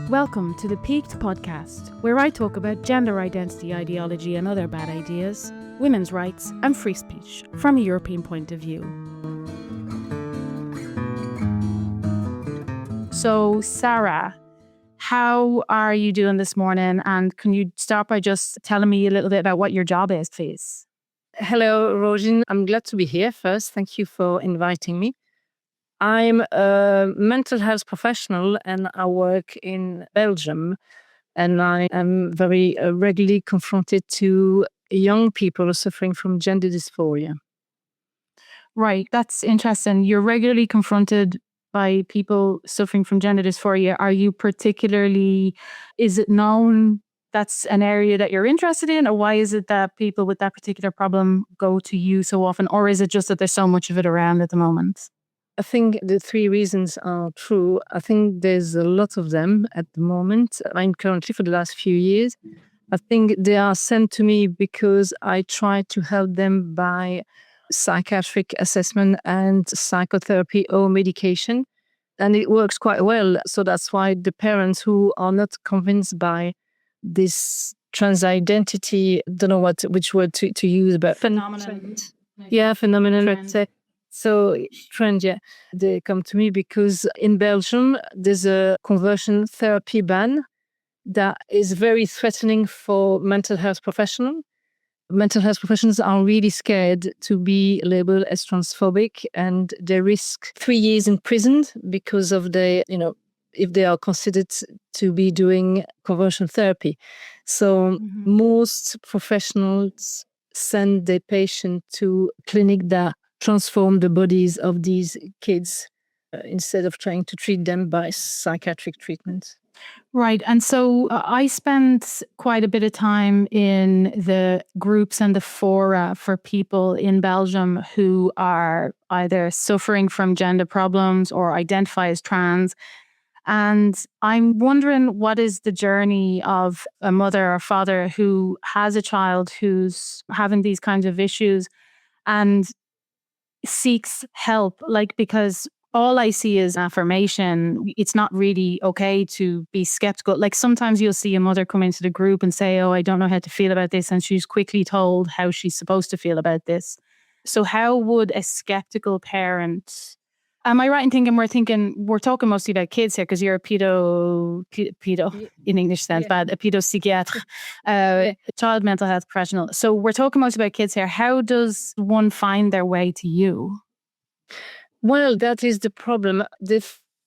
Welcome to the Peaked podcast, where I talk about gender identity ideology and other bad ideas, women's rights, and free speech from a European point of view. So, Sarah, how are you doing this morning? And can you start by just telling me a little bit about what your job is, please? Hello, Róisín. I'm glad to be here first. Thank you for inviting me. I'm a mental health professional and I work in Belgium. And I am very regularly confronted to young people suffering from gender dysphoria. Right, that's interesting. You're regularly confronted by people suffering from gender dysphoria. Are you is it known that's an area that you're interested in? Or why is it that people with that particular problem go to you so often? Or is it just that there's so much of it around at the moment? I think the three reasons are true. I think there's a lot of them at the moment. I'm currently for the last few years. I think they are sent to me because I try to help them by psychiatric assessment and psychotherapy or medication. And it works quite well. So that's why the parents who are not convinced by this trans identity, don't know which word to use, but Phenomenon. phenomenon. Trend. So trend, yeah. They come to me because in Belgium, there's a conversion therapy ban that is very threatening for mental health professionals. Mental health professionals are really scared to be labeled as transphobic and they risk 3 years in prison because of if they are considered to be doing conversion therapy. So most professionals send their patient to clinic that transform the bodies of these kids instead of trying to treat them by psychiatric treatment. Right. And so I spend quite a bit of time in the groups and the fora for people in Belgium who are either suffering from gender problems or identify as trans. And I'm wondering, what is the journey of a mother or father who has a child who's having these kinds of issues and seeks help? Because all I see is affirmation. It's not really okay to be skeptical. Sometimes you'll see a mother come into the group and say, "Oh, I don't know how to feel about this." And she's quickly told how she's supposed to feel about this. So how would a skeptical parent... Am I right in thinking we're talking mostly about kids here, because you're a pedo in English sense, but a pedopsychiatre, a child mental health professional. So we're talking mostly about kids here. How does one find their way to you? Well, that is the problem. They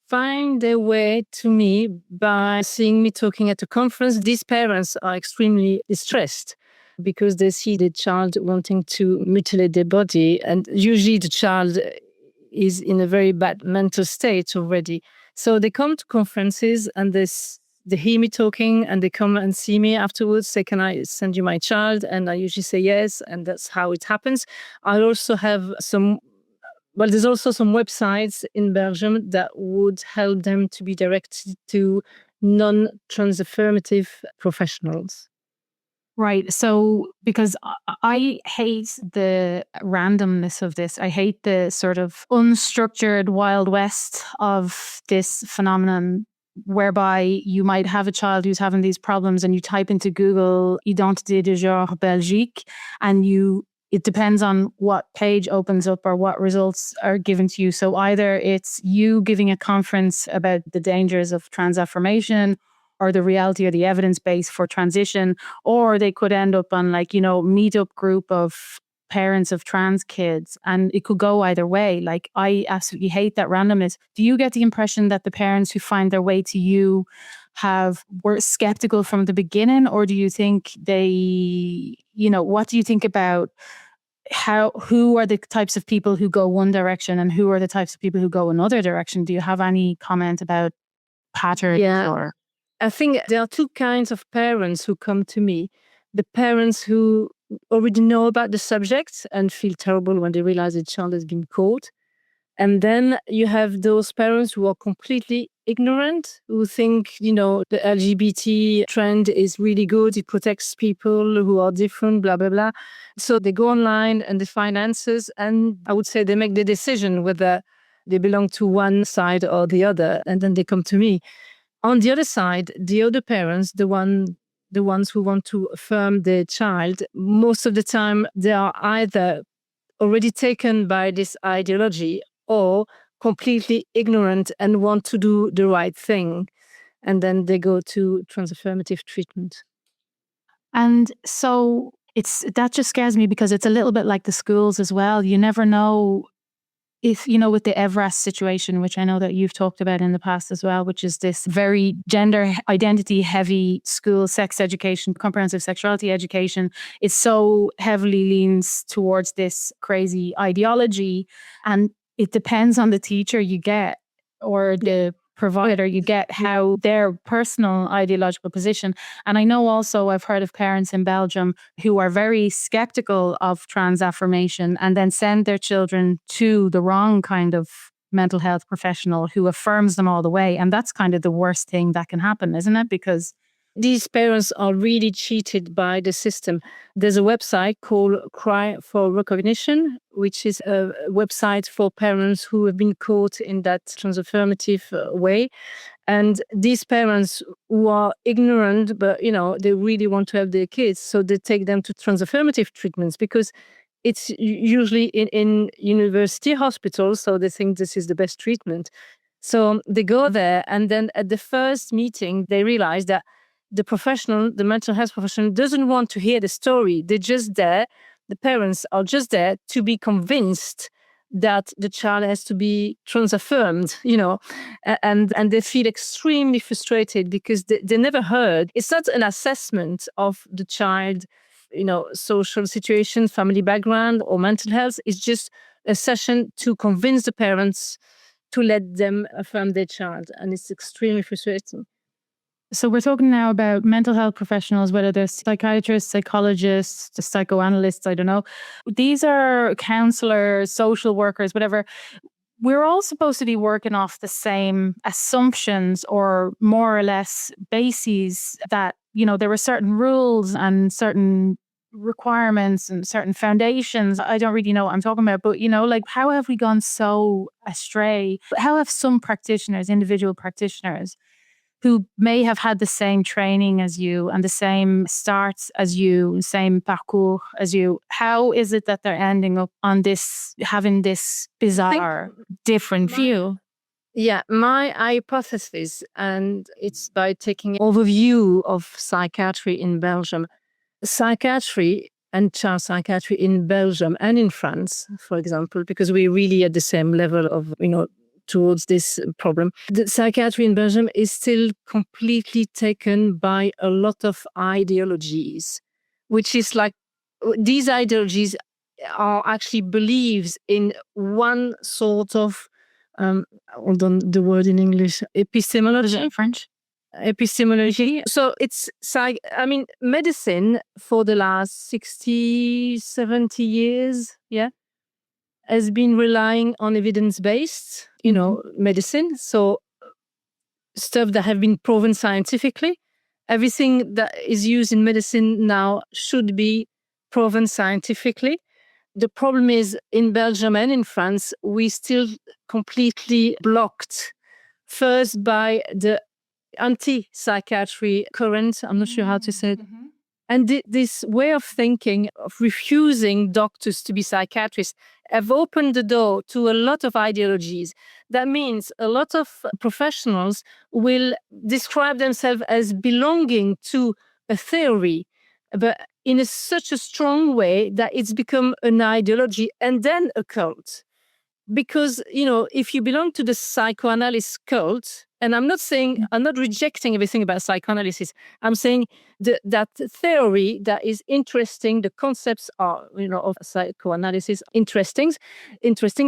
find their way to me by seeing me talking at a conference. These parents are extremely distressed because they see the child wanting to mutilate their body. And usually the child is in a very bad mental state already. So they come to conferences and they hear me talking and they come and see me afterwards, say, "Can I send you my child?" And I usually say yes, and that's how it happens. I also have there's also some websites in Belgium that would help them to be directed to non-trans affirmative professionals. Right. So, because I hate the randomness of this, I hate the sort of unstructured Wild West of this phenomenon, whereby you might have a child who's having these problems and you type into Google "identité de genre Belgique" and it depends on what page opens up or what results are given to you. So either it's you giving a conference about the dangers of trans affirmation or the reality or the evidence base for transition, or they could end up on meetup group of parents of trans kids, and it could go either way. I absolutely hate that randomness. Do you get the impression that the parents who find their way to you were skeptical from the beginning, or do you think what do you think about who are the types of people who go one direction and who are the types of people who go another direction? Do you have any comment about patterns? Yeah. I think there are two kinds of parents who come to me. The parents who already know about the subject and feel terrible when they realize a child has been caught. And then you have those parents who are completely ignorant, who think, the LGBT trend is really good. It protects people who are different, blah, blah, blah. So they go online and they find answers. And I would say they make the decision whether they belong to one side or the other. And then they come to me. On the other side, the other parents, the ones who want to affirm their child, most of the time they are either already taken by this ideology or completely ignorant and want to do the right thing. And then they go to transaffirmative treatment. And so that just scares me because it's a little bit like the schools as well. You never know if, with the Everest situation, which I know that you've talked about in the past as well, which is this very gender identity heavy school, sex education, comprehensive sexuality education, it so heavily leans towards this crazy ideology. And it depends on the teacher you get or the provider you get, how their personal ideological position. And I know also I've heard of parents in Belgium who are very skeptical of trans affirmation and then send their children to the wrong kind of mental health professional who affirms them all the way. And that's kind of the worst thing that can happen, isn't it? Because these parents are really cheated by the system. There's a website called Cry for Recognition, which is a website for parents who have been caught in that transaffirmative way. And these parents who are ignorant, but they really want to help their kids, so they take them to transaffirmative treatments because it's usually in university hospitals, so they think this is the best treatment. So they go there, and then at the first meeting, they realize that the mental health professional doesn't want to hear the story. They're just there. The parents are just there to be convinced that the child has to be transaffirmed, and they feel extremely frustrated because they never heard. It's not an assessment of the child, social situation, family background, or mental health. It's just a session to convince the parents to let them affirm their child. And it's extremely frustrating. So we're talking now about mental health professionals, whether they're psychiatrists, psychologists, psychoanalysts, I don't know. These are counselors, social workers, whatever. We're all supposed to be working off the same assumptions or more or less bases that, there were certain rules and certain requirements and certain foundations. I don't really know what I'm talking about, but, how have we gone so astray? How have some practitioners, individual practitioners, who may have had the same training as you and the same starts as you, same parcours as you, how is it that they're ending up on this, having this bizarre, different view? Yeah, my hypothesis, and it's by taking an overview of psychiatry in Belgium. Psychiatry and child psychiatry in Belgium and in France, for example, because we're really at the same level of, towards this problem. The psychiatry in Belgium is still completely taken by a lot of ideologies, which is like these ideologies are actually beliefs in one sort of, hold on, the word in English, epistemology. In French? Epistemology. So it's medicine for the last 60, 70 years, has been relying on evidence-based, medicine. So stuff that have been proven scientifically. Everything that is used in medicine now should be proven scientifically. The problem is in Belgium and in France, we still completely blocked first by the anti-psychiatry current. I'm not sure how to say it. Mm-hmm. And this way of thinking of refusing doctors to be psychiatrists have opened the door to a lot of ideologies. That means a lot of professionals will describe themselves as belonging to a theory, but in such a strong way that it's become an ideology and then a cult. Because, if you belong to the psychoanalyst cult, and I'm not rejecting everything about psychoanalysis. I'm saying that theory that is interesting, the concepts are, of psychoanalysis interesting,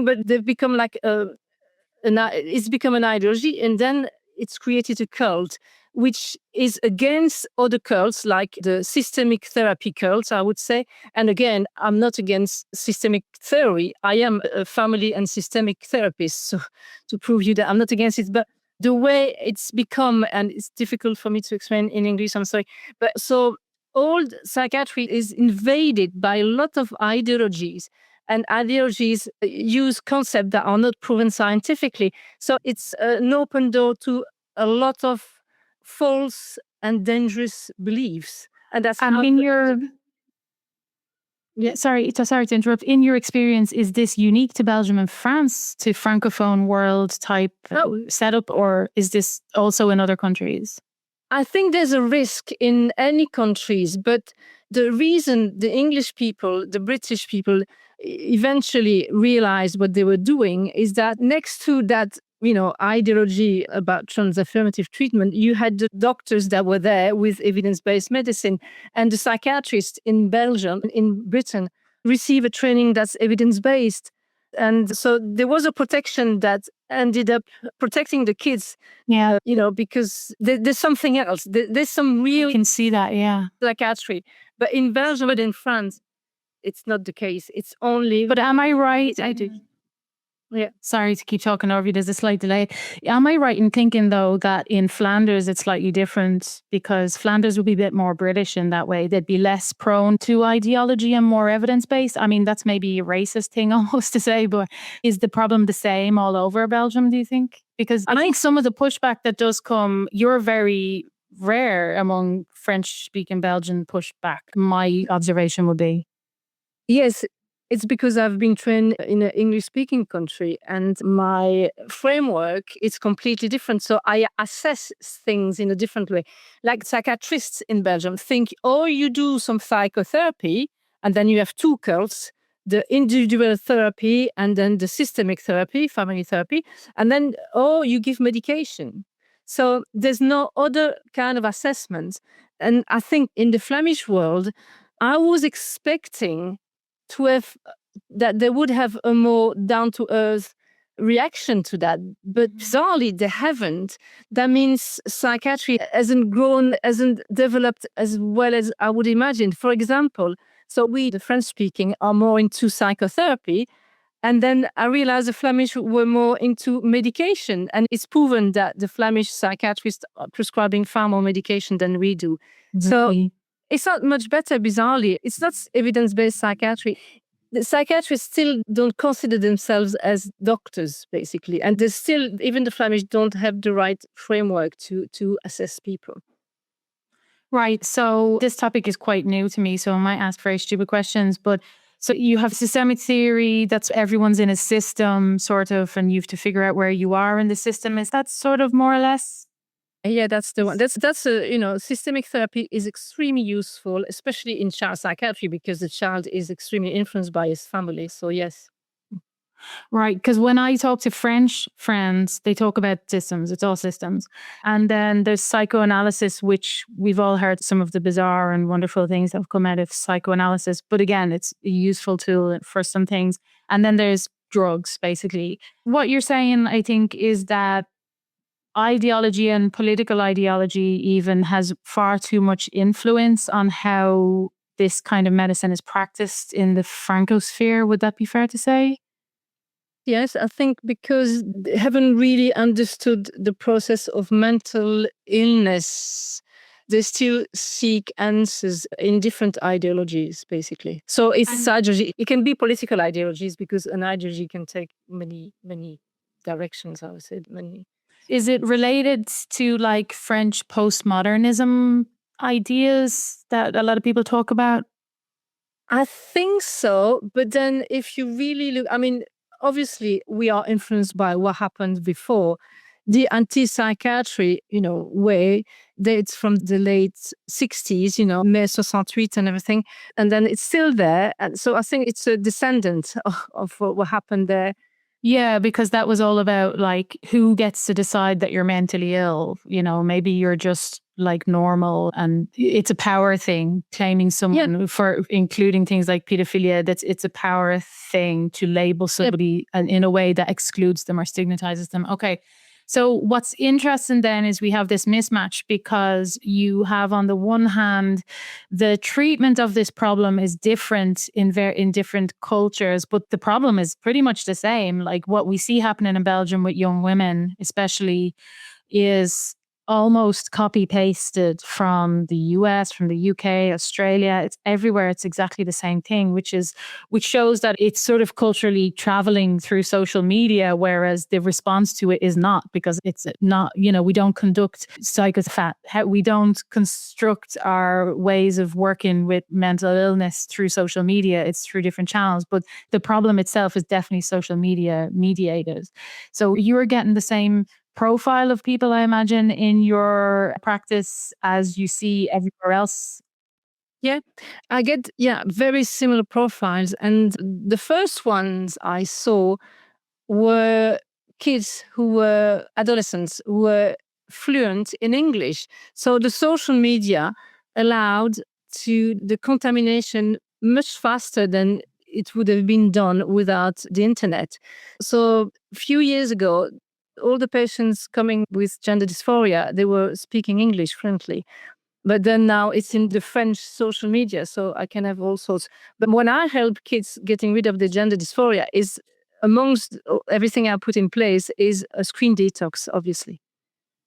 but they've become like it's become an ideology, and then it's created a cult, which is against other cults like the systemic therapy cults, I would say. And again, I'm not against systemic theory. I am a family and systemic therapist, so to prove you that I'm not against it. But the way it's become, and it's difficult for me to explain in English, I'm sorry. But so old psychiatry is invaded by a lot of ideologies. And ideologies use concepts that are not proven scientifically. So it's an open door to a lot of false and dangerous beliefs. And that's And how in your sorry to interrupt. In your experience, is this unique to Belgium and France, to Francophone world type setup, or is this also in other countries? I think there's a risk in any countries, but the reason the English people, the British people eventually realized what they were doing is that next to that, ideology about trans-affirmative treatment, you had the doctors that were there with evidence-based medicine, and the psychiatrists in Belgium, in Britain, receive a training that's evidence-based. And so there was a protection that ended up protecting the kids. Yeah. Because there's something else. There's some real I can see that, yeah. psychiatry. But in Belgium and in France, it's not the case. It's only. But am I right? I do. Yeah. Sorry to keep talking over you. There's a slight delay. Am I right in thinking, though, that in Flanders it's slightly different, because Flanders would be a bit more British in that way? They'd be less prone to ideology and more evidence-based. I mean, that's maybe a racist thing almost to say, but is the problem the same all over Belgium, do you think? Because I think some of the pushback that does come, you're very rare among French-speaking Belgian pushback, my observation would be. Yes, it's because I've been trained in an English-speaking country, and my framework is completely different. So I assess things in a different way. Like psychiatrists in Belgium think, oh, you do some psychotherapy, and then you have two cults, the individual therapy and then the systemic therapy, family therapy, and then, oh, you give medication. So there's no other kind of assessment. And I think in the Flemish world, I was expecting to have that they would have a more down-to-earth reaction to that. But bizarrely, they haven't. That means psychiatry hasn't grown, hasn't developed as well as I would imagine. For example, so we, the French-speaking, are more into psychotherapy. And then I realized the Flemish were more into medication. And it's proven that the Flemish psychiatrists are prescribing far more medication than we do. So it's not much better, bizarrely. It's not evidence-based psychiatry. The psychiatrists still don't consider themselves as doctors, basically. And there's still, even the Flemish don't have the right framework to assess people. Right. So this topic is quite new to me, so I might ask very stupid questions. But so you have systemic theory, that's everyone's in a system, sort of, and you have to figure out where you are in the system. Is that sort of more or less? Yeah, that's the one. That's systemic therapy is extremely useful, especially in child psychiatry, because the child is extremely influenced by his family. So yes. Right, because when I talk to French friends, they talk about systems. It's all systems. And then there's psychoanalysis, which we've all heard some of the bizarre and wonderful things that have come out of psychoanalysis. But again, it's a useful tool for some things. And then there's drugs, basically. What you're saying, I think, is that ideology and political ideology even has far too much influence on how this kind of medicine is practiced in the Francosphere. Would that be fair to say? Yes, I think because they haven't really understood the process of mental illness. They still seek answers in different ideologies, basically. So it's ideology. It can be political ideologies, because an ideology can take many, many directions, I would say. Many. Is it related to like French postmodernism ideas that a lot of people talk about? I think so. But then if you really look, I mean, obviously we are influenced by what happened before. The anti-psychiatry, way dates from the late 60s, Mai 68 and everything. And then it's still there. And so I think it's a descendant of what happened there. Yeah, because that was all about like who gets to decide that you're mentally ill. Maybe you're just like normal, and it's a power thing, claiming someone for including things like pedophilia. It's a power thing to label somebody in a way that excludes them or stigmatizes them. Okay. So what's interesting then is we have this mismatch, because you have on the one hand, the treatment of this problem is different in different cultures, but the problem is pretty much the same. Like what we see happening in Belgium with young women, especially, is almost copy pasted from the US, from the UK, Australia. It's everywhere. It's exactly the same thing, which shows that it's sort of culturally traveling through social media, whereas the response to it is not, because it's not, we don't conduct we don't construct our ways of working with mental illness through social media. It's through different channels, but the problem itself is definitely social media mediated. So you are getting the same profile of people, I imagine, in your practice as you see everywhere else? Yeah, I get, very similar profiles. And the first ones I saw were kids who were adolescents, who were fluent in English. So the social media allowed to the contamination much faster than it would have been done without the internet. So a few years ago, all the patients coming with gender dysphoria, they were speaking English fluently. But then now it's in the French social media, so I can have all sorts. But when I help kids getting rid of the gender dysphoria, is amongst everything I put in place is a screen detox, obviously.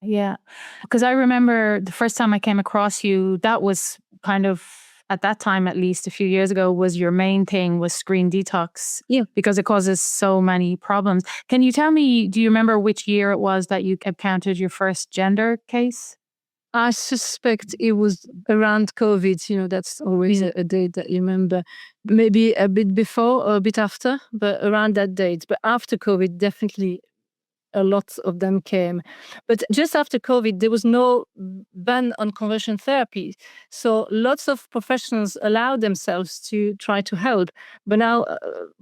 Yeah. Because I remember the first time I came across you, that was kind of, at that time, at least a few years ago, was your main thing was screen detox. Yeah. Because it causes so many problems. Can you tell me, do you remember which year it was that you encountered your first gender case? I suspect it was around COVID. That's always a date that you remember. Maybe a bit before or a bit after, but around that date. But after COVID, definitely a lot of them came. But just after COVID, there was no ban on conversion therapy. So lots of professionals allowed themselves to try to help. But now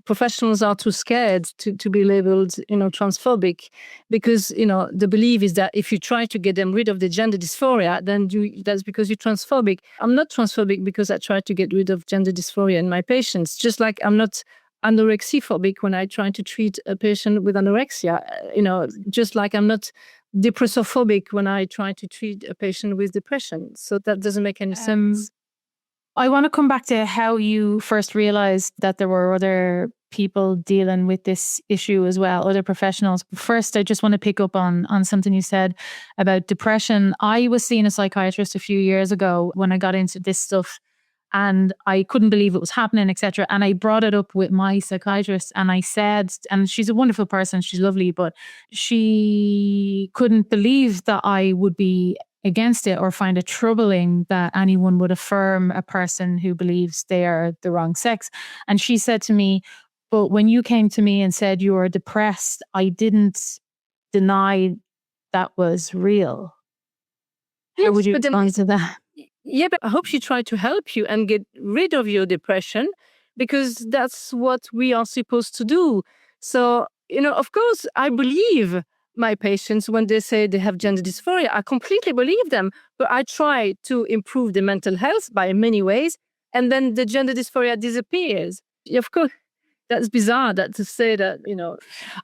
professionals are too scared to be labeled, transphobic, because, the belief is that if you try to get them rid of the gender dysphoria, then that's because you're transphobic. I'm not transphobic because I try to get rid of gender dysphoria in my patients, just like I'm not anorexiphobic when I try to treat a patient with anorexia, just like I'm not depressophobic when I try to treat a patient with depression. So that doesn't make any sense. I want to come back to how you first realized that there were other people dealing with this issue as well, other professionals. First, I just want to pick up on something you said about depression. I was seeing a psychiatrist a few years ago when I got into this stuff, and I couldn't believe it was happening, etc. And I brought it up with my psychiatrist, and I said, and she's a wonderful person, she's lovely, but she couldn't believe that I would be against it or find it troubling that anyone would affirm a person who believes they are the wrong sex. And she said to me, but when you came to me and said you were depressed, I didn't deny that was real. How would you respond to that? Yeah, but I hope she tried to help you and get rid of your depression, because that's what we are supposed to do. So, of course, I believe my patients when they say they have gender dysphoria. I completely believe them, but I try to improve the mental health by many ways, and then the gender dysphoria disappears. Of course, that's bizarre to say that,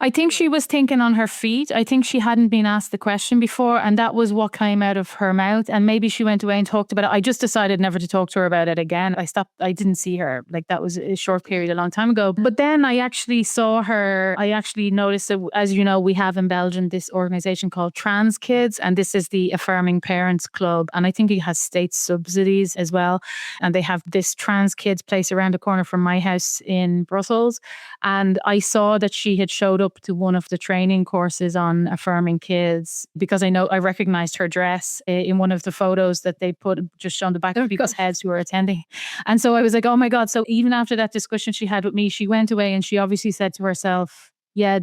I think she was thinking on her feet. I think she hadn't been asked the question before, and that was what came out of her mouth. And maybe she went away and talked about it. I just decided never to talk to her about it again. I stopped. I didn't see her. Like, that was a short period a long time ago. But then I actually saw her. I actually noticed that, as you know, we have in Belgium this organization called Trans Kids, and this is the Affirming Parents Club. And I think it has state subsidies as well. And they have this Trans Kids place around the corner from my house in Brussels. And I saw that she had showed up to one of the training courses on affirming kids, because I recognized her dress in one of the photos that they put just on the back of people's heads who were attending. And so I was like, oh my God. So even after that discussion she had with me, she went away and she obviously said to herself, yeah,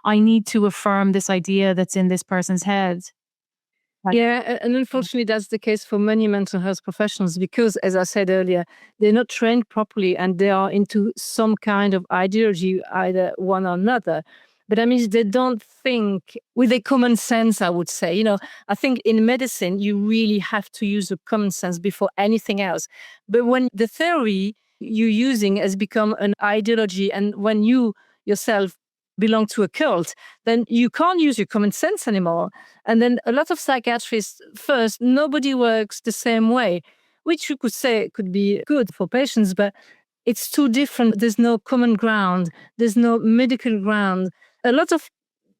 I need to affirm this idea that's in this person's head. Yeah, and unfortunately, that's the case for many mental health professionals because, as I said earlier, they're not trained properly and they are into some kind of ideology, either one or another. But that means they don't think with a common sense, I would say. I think in medicine, you really have to use a common sense before anything else. But when the theory you're using has become an ideology, and when you yourself belong to a cult, then you can't use your common sense anymore. And then a lot of psychiatrists, first, nobody works the same way, which you could say could be good for patients, but it's too different. There's no common ground. There's no medical ground. A lot of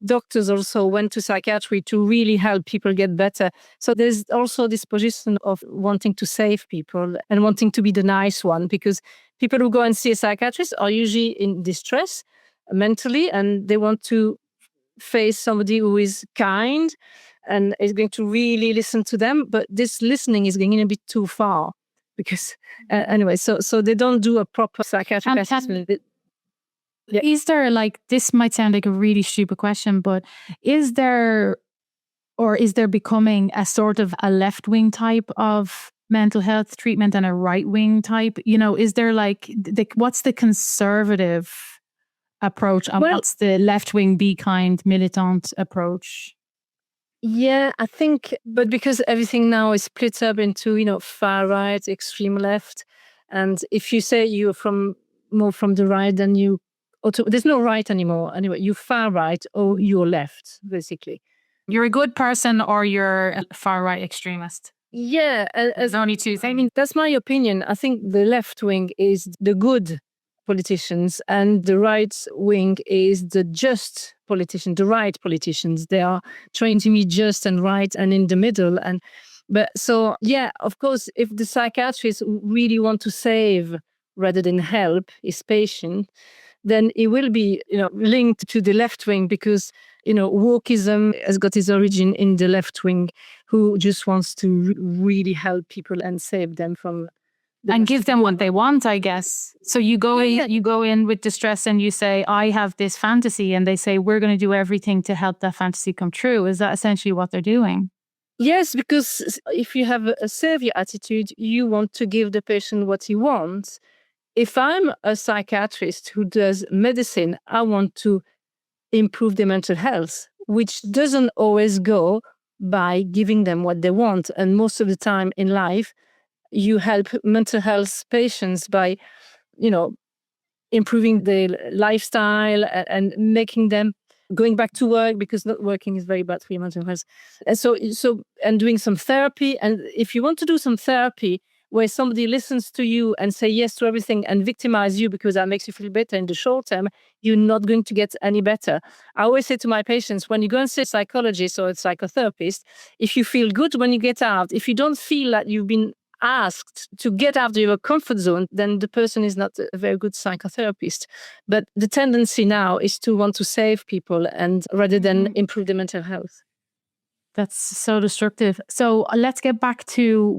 doctors also went to psychiatry to really help people get better. So there's also this position of wanting to save people and wanting to be the nice one, because people who go and see a psychiatrist are usually in distress mentally, and they want to face somebody who is kind and is going to really listen to them. But this listening is going a bit too far, because anyway, so they don't do a proper psychiatric assessment. Yeah. Is there, like, this might sound like a really stupid question, but is there becoming a sort of a left-wing type of mental health treatment and a right-wing type? Is there what's the conservative approach and what's the left-wing be kind militant approach? Yeah, I think, but because everything now is split up into, far right, extreme left. And if you say you're more from the right, then there's no right anymore. Anyway, you're far right or you're left, basically. You're a good person or you're a far right extremist. Yeah. There's only two things. I mean, that's my opinion. I think the left wing is the good politicians and the right wing is the just politicians, the right politicians. They are trying to be just and right and in the middle. So, of course, if the psychiatrist really want to save rather than help his patient, then it will be, linked to the left wing, because, wokeism has got its origin in the left wing, who just wants to really help people and save them from and give them what they want, I guess. So you go in with distress and you say, I have this fantasy, and they say, we're going to do everything to help that fantasy come true. Is that essentially what they're doing? Yes, because if you have a savior attitude, you want to give the patient what he wants. If I'm a psychiatrist who does medicine, I want to improve their mental health, which doesn't always go by giving them what they want. And most of the time in life, you help mental health patients by, improving their lifestyle and making them going back to work, because not working is very bad for your mental health. And doing some therapy. And if you want to do some therapy where somebody listens to you and say yes to everything and victimize you because that makes you feel better in the short term, you're not going to get any better. I always say to my patients, when you go and see a psychologist or a psychotherapist, if you feel good when you get out, if you don't feel that you've been asked to get out of your comfort zone, then the person is not a very good psychotherapist. But the tendency now is to want to save people and rather than improve their mental health. That's so destructive. So let's get back to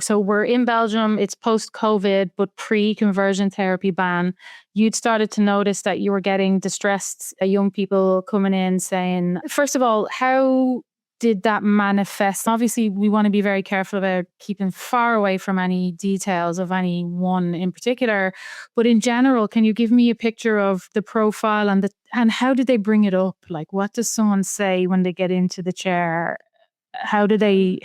so we're in Belgium, it's post-COVID, but pre-conversion therapy ban. You'd started to notice that you were getting distressed young people coming in saying, first of all, how did that manifest? Obviously, we want to be very careful about keeping far away from any details of any one in particular. But in general, can you give me a picture of the profile and how did they bring it up? Like, what does someone say when they get into the chair? How did they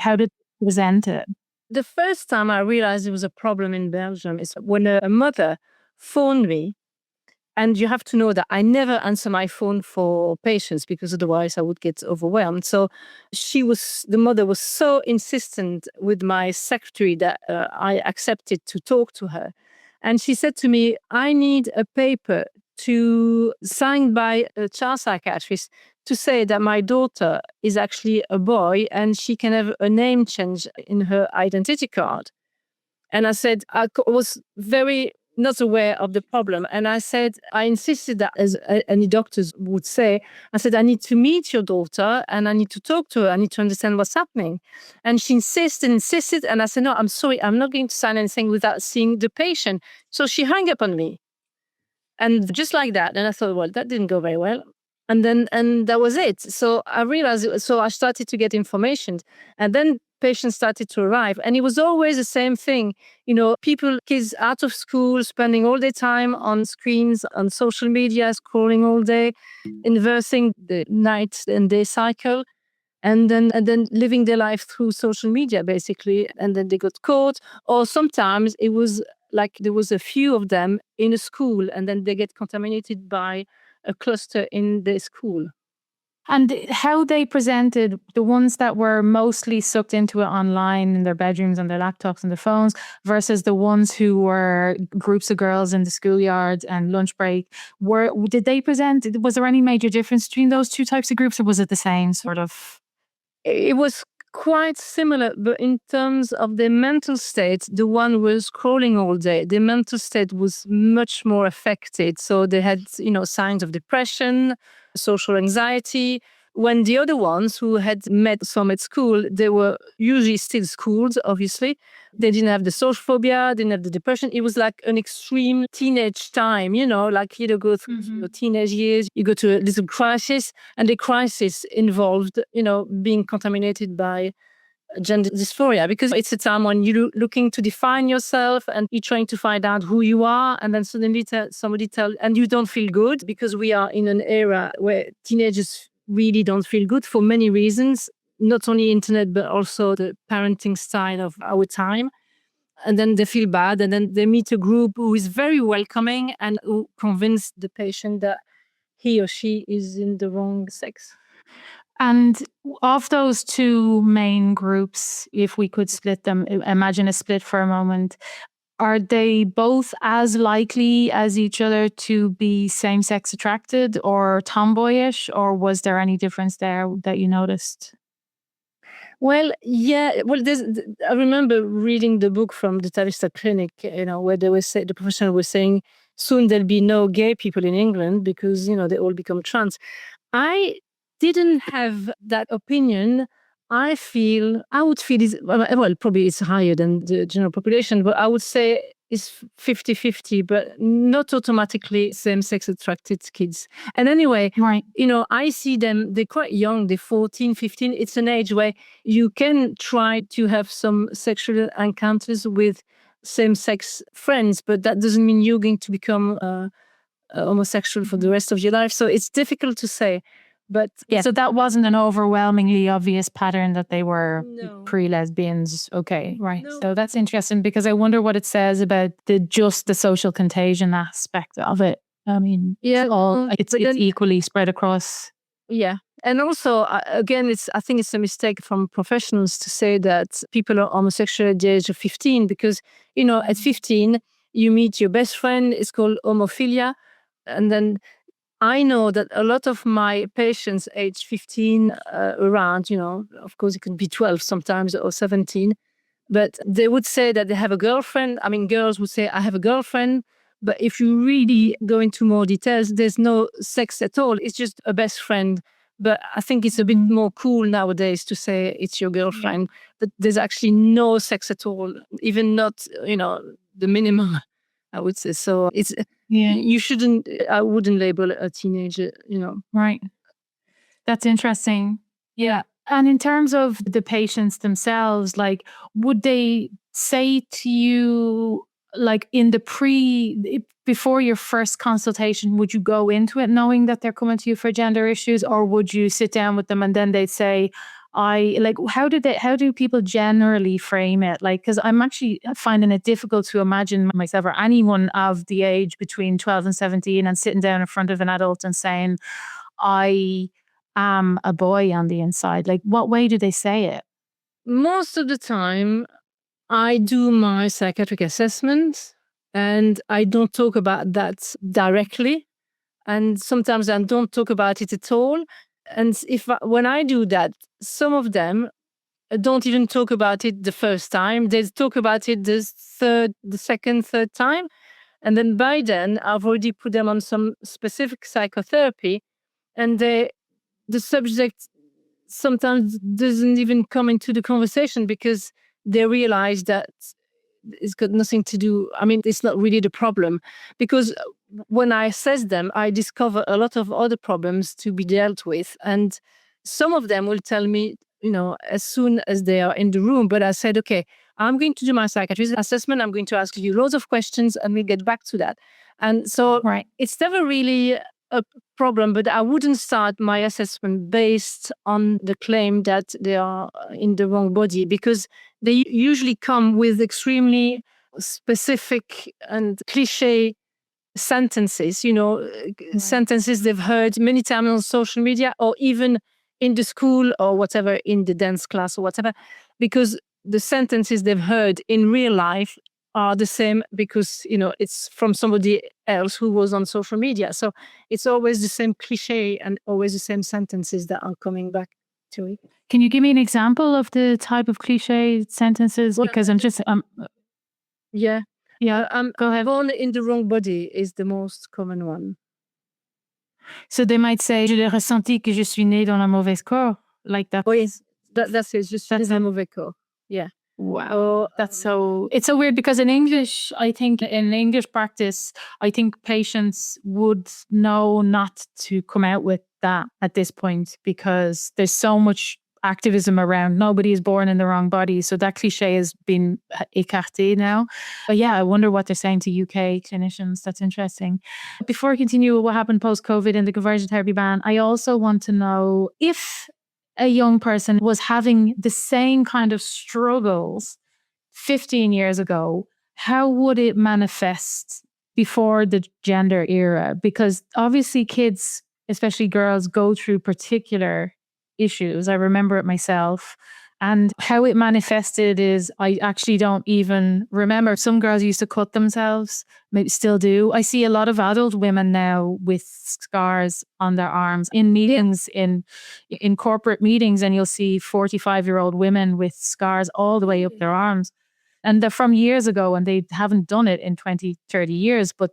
present it? The first time I realized there was a problem in Belgium is when a mother phoned me. And you have to know that I never answer my phone for patients, because otherwise I would get overwhelmed. So the mother was so insistent with my secretary that I accepted to talk to her. And she said to me, I need a paper signed by a child psychiatrist to say that my daughter is actually a boy and she can have a name change in her identity card. And I said, I was very not aware of the problem. And I said, I insisted that, as any doctors would say, I said, I need to meet your daughter and I need to talk to her. I need to understand what's happening. And she insisted. And I said, no, I'm sorry, I'm not going to sign anything without seeing the patient. So she hung up on me. And just like that. And I thought, well, that didn't go very well. And that was it. So I realized, so I started to get information. And then patients started to arrive. And it was always the same thing. Kids out of school, spending all their time on screens, on social media, scrolling all day, inversing the night and day cycle. And then living their life through social media, basically. And then they got caught. Or sometimes it was like there was a few of them in a school, and then they get contaminated by a cluster in the school. And how they presented, the ones that were mostly sucked into it online in their bedrooms and their laptops and their phones versus the ones who were groups of girls in the schoolyard and lunch break, did they present, was there any major difference between those two types of groups, or was it the same sort of? It was quite similar, but in terms of their mental state, the one was scrolling all day. Their mental state was much more affected. So they had, signs of depression, social anxiety. When the other ones who had met some at school, they were usually still schooled, obviously. They didn't have the social phobia, didn't have the depression. It was like an extreme teenage time, like you go through your teenage years, you go to a little crisis, and the crisis involved, being contaminated by gender dysphoria, because it's a time when you're looking to define yourself and you're trying to find out who you are, and then suddenly somebody tells, and you don't feel good, because we are in an era where teenagers really don't feel good for many reasons, not only internet, but also the parenting style of our time. And then they feel bad, and then they meet a group who is very welcoming and who convince the patient that he or she is in the wrong sex. And of those two main groups, if we could split them, imagine a split for a moment, are they both as likely as each other to be same-sex attracted or tomboyish, or was there any difference there that you noticed? Well, yeah. Well, I remember reading the book from the Tavistock clinic, where the professional was saying soon there'll be no gay people in England because, they all become trans. I didn't have that opinion. I would feel is, well, probably it's higher than the general population, but I would say it's 50-50, but not automatically same-sex attracted kids. And anyway, Right. I see them, they're quite young, they're 14, 15. It's an age where you can try to have some sexual encounters with same-sex friends, but that doesn't mean you're going to become homosexual for the rest of your life. So it's difficult to say. But yeah. So that wasn't an overwhelmingly obvious pattern that they were pre-lesbians. Okay, right. No. So that's interesting, because I wonder what it says about the social contagion aspect of it. I mean, it's equally spread across. Yeah. And also, again, I think it's a mistake from professionals to say that people are homosexual at the age of 15, because, at 15, you meet your best friend, it's called homophilia. And then I know that a lot of my patients age 15 around, of course it could be 12 sometimes or 17, but they would say that they have a girlfriend. I mean, girls would say, I have a girlfriend. But if you really go into more details, there's no sex at all. It's just a best friend. But I think it's a bit more cool nowadays to say it's your girlfriend, that there's actually no sex at all, even not, the minimum, I would say. So it's, I wouldn't label a teenager, Right. That's interesting. Yeah. And in terms of the patients themselves, like, would they say to you, like before your first consultation, would you go into it knowing that they're coming to you for gender issues, or would you sit down with them and then they'd say, how do people generally frame it? Like, because I'm actually finding it difficult to imagine myself or anyone of the age between 12 and 17 and sitting down in front of an adult and saying, I am a boy on the inside. Like, what way do they say it? Most of the time, I do my psychiatric assessment and I don't talk about that directly. And sometimes I don't talk about it at all. And when I do that, some of them don't even talk about it the first time. They talk about it the second, third time. And then by then, I've already put them on some specific psychotherapy. And the subject sometimes doesn't even come into the conversation because they realize that it's got nothing to do. I mean, it's not really the problem, because when I assess them, I discover a lot of other problems to be dealt with. And some of them will tell me, as soon as they are in the room. But I said, okay, I'm going to do my psychiatrist assessment. I'm going to ask you loads of questions and we'll get back to that. And so it's never really a problem, but I wouldn't start my assessment based on the claim that they are in the wrong body, because they usually come with extremely specific and cliche sentences, sentences they've heard many times on social media or even in the school or whatever, in the dance class or whatever, because the sentences they've heard in real life are the same because, it's from somebody else who was on social media. So it's always the same cliche and always the same sentences that are coming back to it. Can you give me an example of the type of cliche sentences? Because I'm just, Yeah. go ahead. Born in the wrong body is the most common one. So they might say, je l'ai ressenti que je suis né dans un mauvais corps. Like that. Oh, yes. That's it. Just that's un mauvais corps. Yeah. Wow. It's so weird because in English, I think in English practice, I think patients would know not to come out with that at this point because there's so much activism around. Nobody is born in the wrong body. So that cliche has been écarté now. But yeah, I wonder what they're saying to UK clinicians. That's interesting. Before I continue with what happened post-COVID and the conversion therapy ban, I also want to know if a young person was having the same kind of struggles 15 years ago, how would it manifest before the gender era? Because obviously kids, especially girls, go through particular issues. I remember it myself. And how it manifested is I actually don't even remember. Some girls used to cut themselves, maybe still do. I see a lot of adult women now with scars on their arms in meetings, in corporate meetings, and you'll see 45-year-old women with scars all the way up their arms. And they're from years ago and they haven't done it in 20, 30 years. But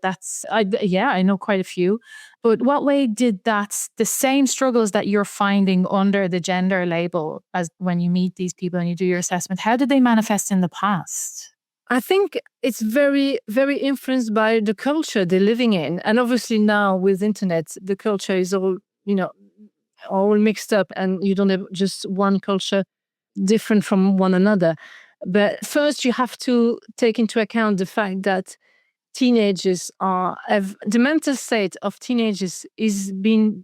I know quite a few. But what way did the same struggles that you're finding under the gender label as when you meet these people and you do your assessment, how did they manifest in the past? I think it's very, very influenced by the culture they're living in. And obviously now with internet, the culture is all, all mixed up and you don't have just one culture different from one another. But first you have to take into account the fact that teenagers the mental state of teenagers is being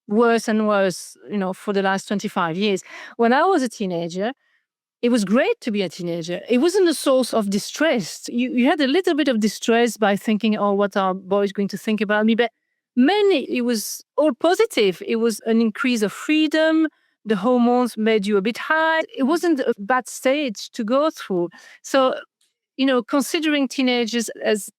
worse and worse, for the last 25 years. When I was a teenager, it was great to be a teenager. It wasn't a source of distress. You had a little bit of distress by thinking, oh, what are boys going to think about me? But mainly it was all positive. It was an increase of freedom. The hormones made you a bit high. It wasn't a bad stage to go through. So, considering teenagers as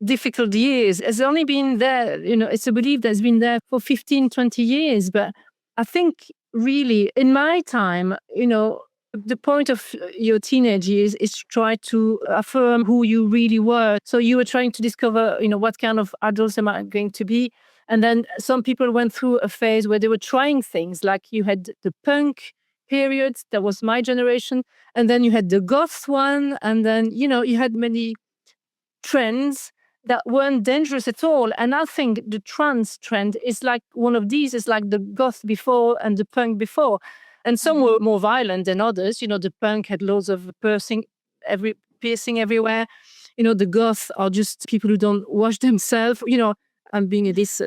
difficult years has only been there, it's a belief that's been there for 15, 20 years. But I think really in my time, the point of your teenage years is to try to affirm who you really were. So you were trying to discover, what kind of adults am I going to be? And then some people went through a phase where they were trying things, like you had the punk period, that was my generation. And then you had the goth one. And then, you had many trends that weren't dangerous at all. And I think the trans trend is like one of these, is like the goth before and the punk before. And some were more violent than others. The punk had loads of piercing everywhere. The goth are just people who don't wash themselves. I'm being a this,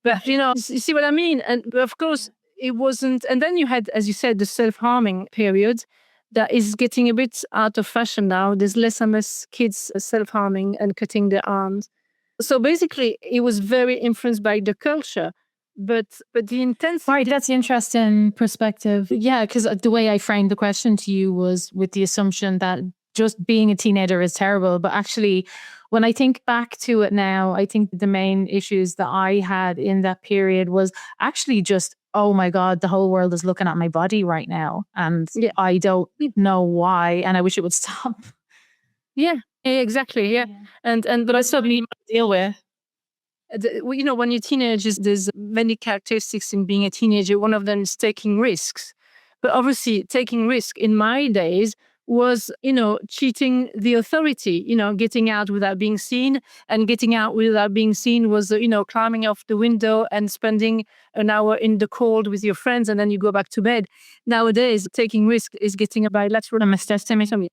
But, you see what I mean? And of course, it wasn't. And then you had, as you said, the self-harming period that is getting a bit out of fashion now. There's less and less kids self-harming and cutting their arms. So basically, it was very influenced by the culture. But the intensity... Right, that's an interesting perspective. Yeah, because the way I framed the question to you was with the assumption that just being a teenager is terrible. But actually, when I think back to it now, I think the main issues that I had in that period was actually just, oh my God, the whole world is looking at my body right now. And I don't know why. And I wish it would stop. Yeah, exactly. Yeah. But I still need to deal with. When you're teenagers, there's many characteristics in being a teenager. One of them is taking risks. But obviously, taking risk in my days was, cheating the authority, getting out without being seen. And getting out without being seen was, climbing off the window and spending an hour in the cold with your friends, and then you go back to bed. Nowadays, taking risk is getting a bilateral mastectomy.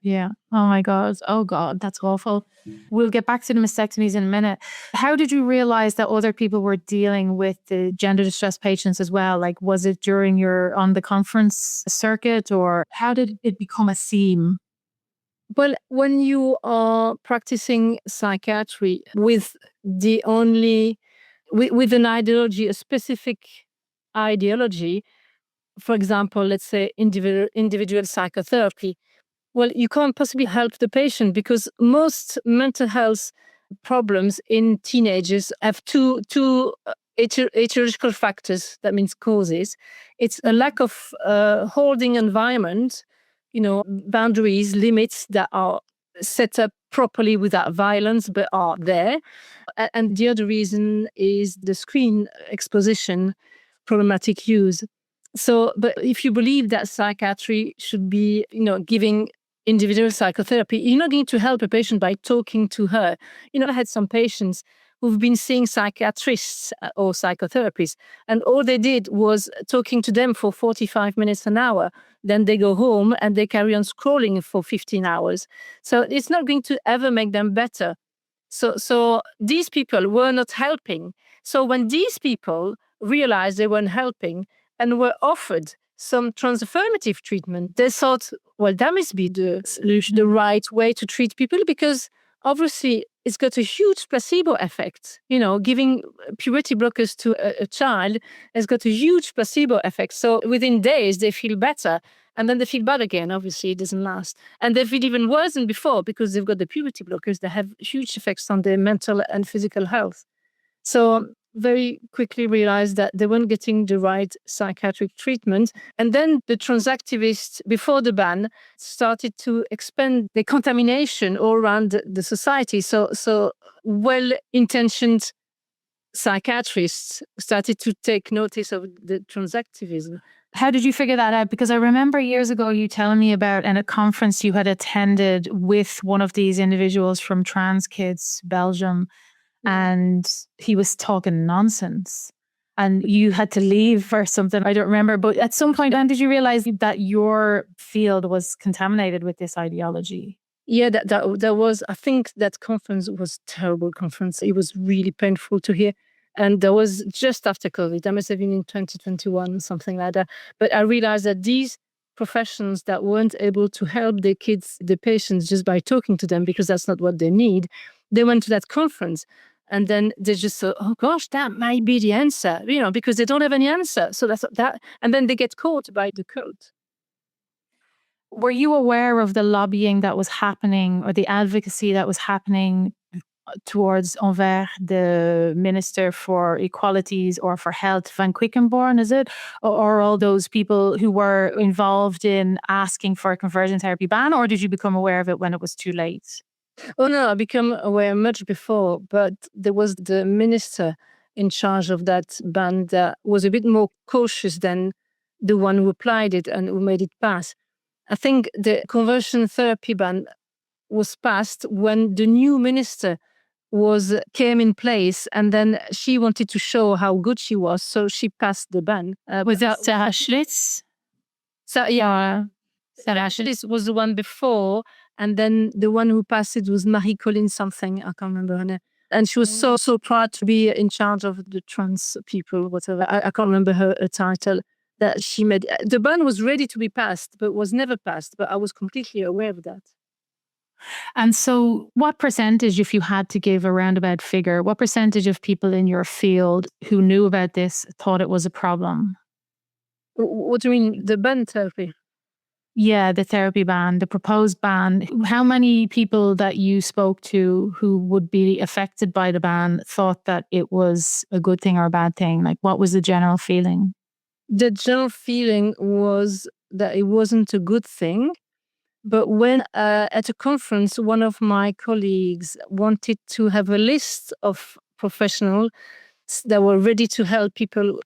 Yeah. Oh my God. Oh God, that's awful. We'll get back to the mastectomies in a minute. How did you realize that other people were dealing with the gender distressed patients as well? Like, was it during on the conference circuit, or how did it become a theme? Well, when you are practicing psychiatry with with an ideology, a specific ideology, for example, let's say individual psychotherapy, well, you can't possibly help the patient because most mental health problems in teenagers have two etiological factors. That means causes. It's a lack of holding environment, boundaries, limits that are set up properly without violence, but are there. And the other reason is the screen exposition, problematic use. So, but if you believe that psychiatry should be, giving individual psychotherapy, you're not going to help a patient by talking to her. I had some patients who've been seeing psychiatrists or psychotherapists, and all they did was talking to them for 45 minutes, an hour. Then they go home and they carry on scrolling for 15 hours. So it's not going to ever make them better. So these people were not helping. So when these people realized they weren't helping and were offered some transformative treatment, they thought, well, that must be the solution, the right way to treat people, because obviously it's got a huge placebo effect. Giving puberty blockers to a child has got a huge placebo effect. So within days, they feel better. And then they feel bad again. Obviously, it doesn't last. And they feel even worse than before because they've got the puberty blockers that have huge effects on their mental and physical health. So very quickly realized that they weren't getting the right psychiatric treatment. And then the transactivists, before the ban, started to expand the contamination all around the society. So well-intentioned psychiatrists started to take notice of the transactivism. How did you figure that out? Because I remember years ago you telling me about a conference you had attended with one of these individuals from Trans Kids Belgium, and he was talking nonsense and you had to leave or something. I don't remember. But at some point, when did you realize that your field was contaminated with this ideology? Yeah, that was, I think that conference was a terrible conference. It was really painful to hear. And that was just after COVID. That must have been in 2021, something like that. But I realized that these professions that weren't able to help their kids, the patients, just by talking to them, because that's not what they need, they went to that conference. And then they just thought, oh gosh, that might be the answer, because they don't have any answer. So that's that. And then they get caught by the cult. Were you aware of the lobbying that was happening or the advocacy that was happening towards Envers, the Minister for Equalities or for Health, Van Quickenborn, is it? Or all those people who were involved in asking for a conversion therapy ban? Or did you become aware of it when it was too late? Oh no, I became aware much before, but there was the minister in charge of that ban that was a bit more cautious than the one who applied it and who made it pass. I think the conversion therapy ban was passed when the new minister came in place, and then she wanted to show how good she was, so she passed the ban. Was that Sarah Schlitz? So yeah, Sarah Schlitz was the one before, and then the one who passed it was Marie-Colline something, I can't remember her name. And she was so proud to be in charge of the trans people, whatever. I can't remember her title that she made. The ban was ready to be passed, but was never passed. But I was completely aware of that. And so what percentage, if you had to give a roundabout figure, what percentage of people in your field who knew about this thought it was a problem? What do you mean, the ban therapy? Yeah, the therapy ban, the proposed ban. How many people that you spoke to who would be affected by the ban thought that it was a good thing or a bad thing? Like, what was the general feeling? The general feeling was that it wasn't a good thing. But when at a conference, one of my colleagues wanted to have a list of professionals that were ready to help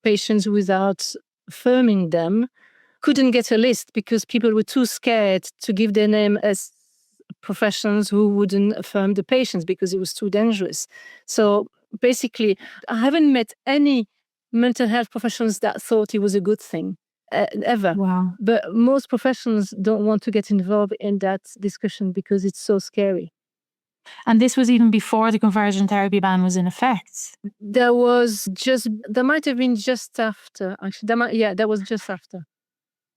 patients without affirming them, couldn't get a list because people were too scared to give their name as professionals who wouldn't affirm the patients because it was too dangerous. So basically, I haven't met any mental health professionals that thought it was a good thing. Ever. Wow. But most professionals don't want to get involved in that discussion because it's so scary. And this was even before the conversion therapy ban was in effect? That might have been just after. Actually, that was just after.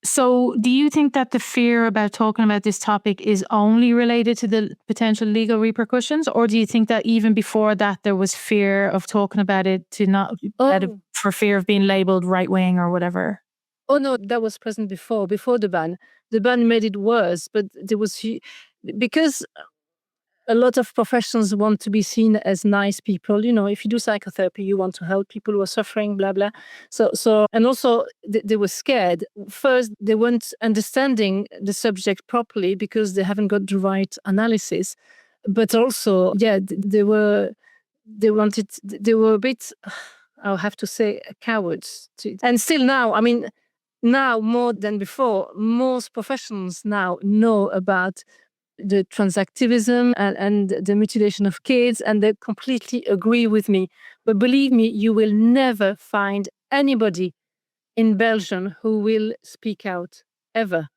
So do you think that the fear about talking about this topic is only related to the potential legal repercussions? Or do you think that even before that, there was fear of talking about it for fear of being labeled right wing or whatever? Oh no, that was present before the ban. The ban made it worse, but there was because a lot of professions want to be seen as nice people. If you do psychotherapy, you want to help people who are suffering, blah blah. And also they were scared. First, they weren't understanding the subject properly because they haven't got the right analysis. But also, yeah, they were a bit, I'll have to say, cowards. And still now, I mean, now more than before, most professionals now know about the transactivism and the mutilation of kids, and they completely agree with me. But believe me, you will never find anybody in Belgium who will speak out, ever.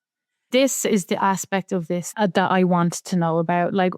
This is the aspect of this that I want to know about. Like,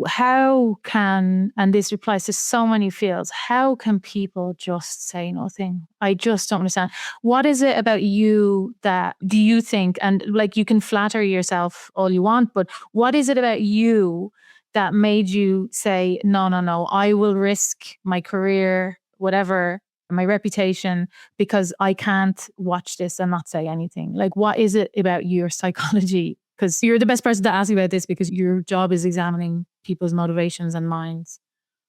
how can, and this applies to so many fields, how can people just say nothing? I just don't understand. What is it about you that do you think, and like you can flatter yourself all you want, but what is it about you that made you say, no, no, no, I will risk my career, whatever, my reputation, because I can't watch this and not say anything? Like, what is it about your psychology? Because you're the best person to ask about this because your job is examining people's motivations and minds.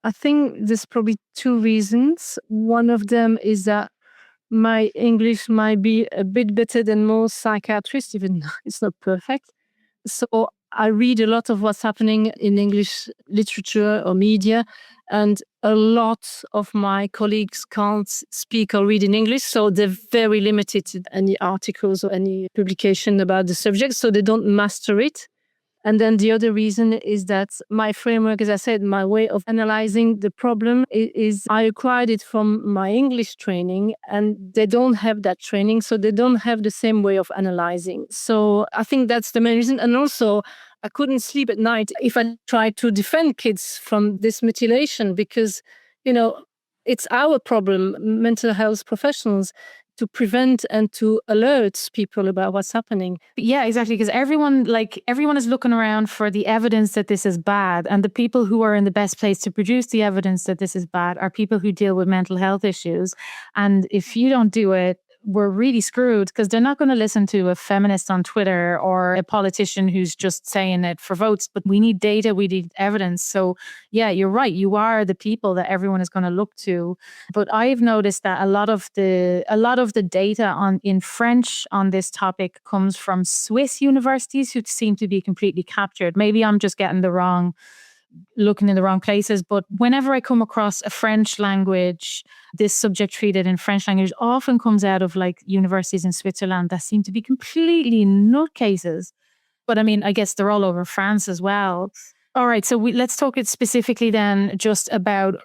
I think there's probably two reasons. One of them is that my English might be a bit better than most psychiatrists, even though it's not perfect. So I read a lot of what's happening in English literature or media, and a lot of my colleagues can't speak or read in English, so they're very limited to any articles or any publication about the subject, so they don't master it. And then the other reason is that my framework, as I said, my way of analyzing the problem is I acquired it from my English training, and they don't have that training. So they don't have the same way of analyzing. So I think that's the main reason. And also, I couldn't sleep at night if I tried to defend kids from this mutilation because, it's our problem, mental health professionals, to prevent and to alert people about what's happening. Yeah, exactly. Because everyone is looking around for the evidence that this is bad. And the people who are in the best place to produce the evidence that this is bad are people who deal with mental health issues. And if you don't do it, we're really screwed because they're not going to listen to a feminist on Twitter or a politician who's just saying it for votes. But we need data, we need evidence. So yeah, you're right. You are the people that everyone is going to look to. But I've noticed that a lot of the data in French on this topic comes from Swiss universities who seem to be completely captured. Maybe I'm just looking in the wrong places, but whenever I come across a French language, this subject treated in French language often comes out of like universities in Switzerland that seem to be completely nutcases. But I mean, I guess they're all over France as well. All right, so let's talk it specifically then just about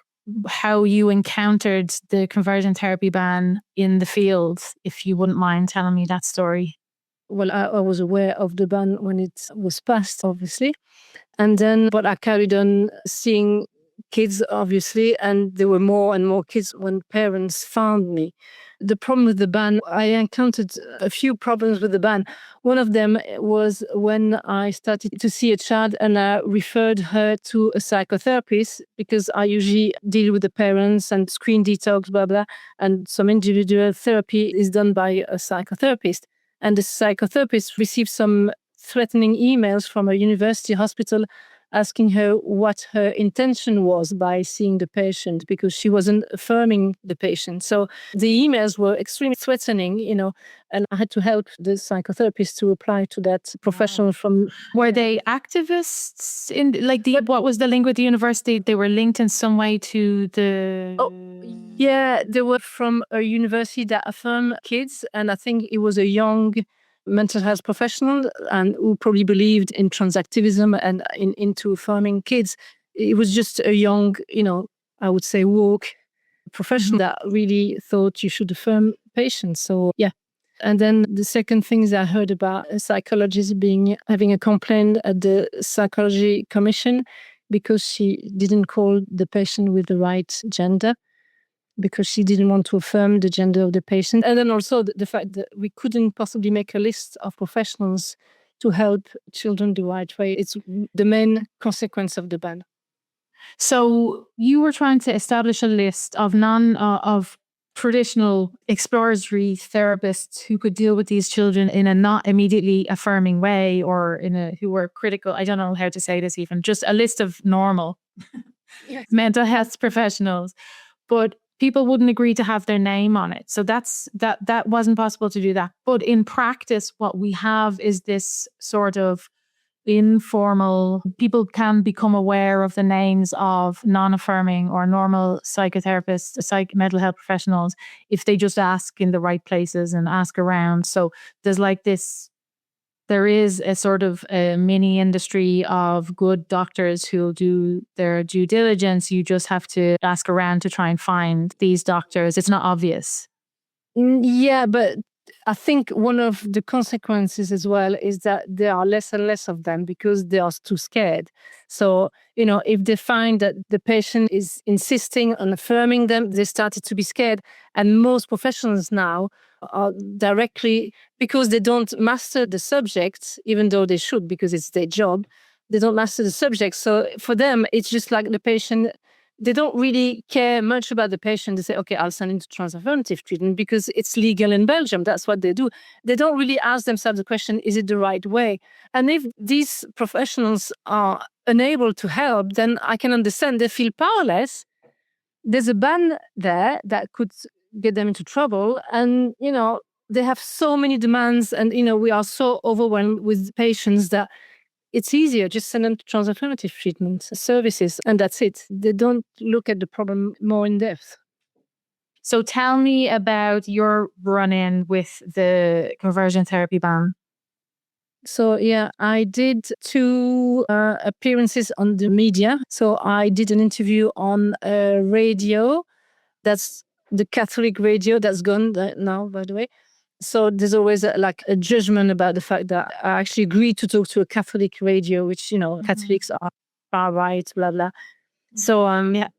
how you encountered the conversion therapy ban in the field, if you wouldn't mind telling me that story. Well, I was aware of the ban when it was passed, obviously. And then, but I carried on seeing kids, obviously, and there were more and more kids when parents found me. The problem with the ban, I encountered a few problems with the ban. One of them was when I started to see a child and I referred her to a psychotherapist because I usually deal with the parents and screen detox, blah, blah. And some individual therapy is done by a psychotherapist. And the psychotherapist received some threatening emails from a university hospital asking her what her intention was by seeing the patient because she wasn't affirming the patient. So the emails were extremely threatening, and I had to help the psychotherapist to reply to that professional from... Were they activists in what was the link with the university? They were linked in some way to the... Oh, yeah, they were from a university that affirmed kids, and I think it was a young mental health professional and who probably believed in transactivism and into affirming kids. It was just a young, I would say woke professional that really thought you should affirm patients. So yeah. And then the second thing is I heard about a psychologist having a complaint at the psychology commission because she didn't call the patient with the right gender. because she didn't want to affirm the gender of the patient. And then also the fact that we couldn't possibly make a list of professionals to help children the right way. It's the main consequence of the ban. So you were trying to establish a list of of traditional exploratory therapists who could deal with these children in a not immediately affirming way, or who were critical. I don't know how to say this even. Just a list of normal mental health professionals, but people wouldn't agree to have their name on it. So that wasn't possible to do that. But in practice, what we have is this sort of informal, people can become aware of the names of non-affirming or normal psychotherapists, mental health professionals, if they just ask in the right places and ask around. So there's like this, there is a sort of a mini industry of good doctors who'll do their due diligence. You just have to ask around to try and find these doctors. It's not obvious. Yeah, but I think one of the consequences as well is that there are less and less of them because they are too scared. So, if they find that the patient is insisting on affirming them, they started to be scared. And most professionals now are directly, because they don't master the subject, even though they should, because it's their job, they don't master the subject. So for them, it's just like the patient, they don't really care much about the patient. They say, okay, I'll send him to transaffirmative treatment because it's legal in Belgium. That's what they do. They don't really ask themselves the question, is it the right way? And if these professionals are unable to help, then I can understand they feel powerless. There's a ban there that could get them into trouble. And, they have so many demands and, we are so overwhelmed with patients that it's easier, just send them to transaffirmative treatment services, and that's it. They don't look at the problem more in depth. So tell me about your run-in with the conversion therapy ban. So yeah, I did 2 appearances on the media. So I did an interview on a radio. That's the Catholic radio that's gone now, by the way. So there's always a judgment about the fact that I actually agreed to talk to a Catholic radio, which, Catholics are far right, blah, blah. So, yeah.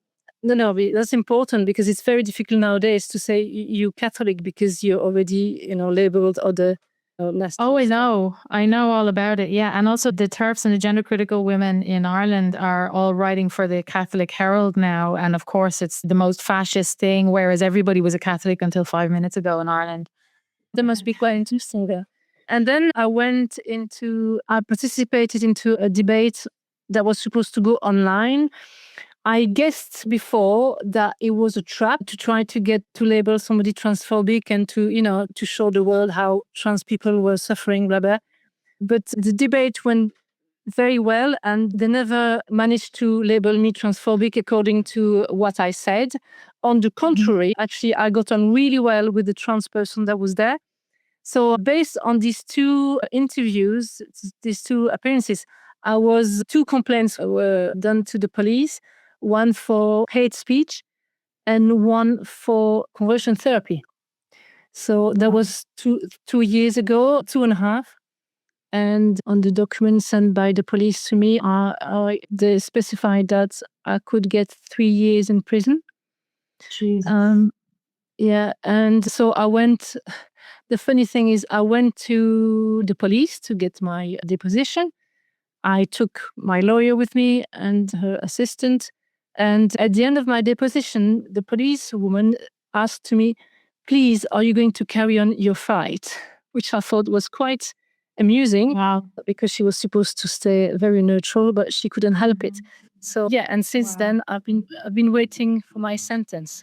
No, that's important because it's very difficult nowadays to say you Catholic because you're already, labeled other. Oh, I know all about it. Yeah. And also the TERFs and the gender critical women in Ireland are all writing for the Catholic Herald now. And of course, it's the most fascist thing, whereas everybody was a Catholic until 5 minutes ago in Ireland. That must be quite interesting there. And then I participated into a debate that was supposed to go online. I guessed before that it was a trap to try to label somebody transphobic and to show the world how trans people were suffering, blah, blah. But the debate went very well and they never managed to label me transphobic according to what I said. On the contrary, actually, I got on really well with the trans person that was there. So based on these 2 interviews, these 2 appearances, 2 complaints were done to the police, one for hate speech and one for conversion therapy. So that was 2 years ago, 2.5. And on the document sent by the police to me, they specified that I could get 3 years in prison. Yeah, and so I went. The funny thing is, I went to the police to get my deposition. I took my lawyer with me and her assistant. And at the end of my deposition, the police woman asked me, please, are you going to carry on your fight? Which I thought was quite amusing. Wow. Because she was supposed to stay very neutral, but she couldn't help it. So yeah, and since then I've been waiting for my sentence.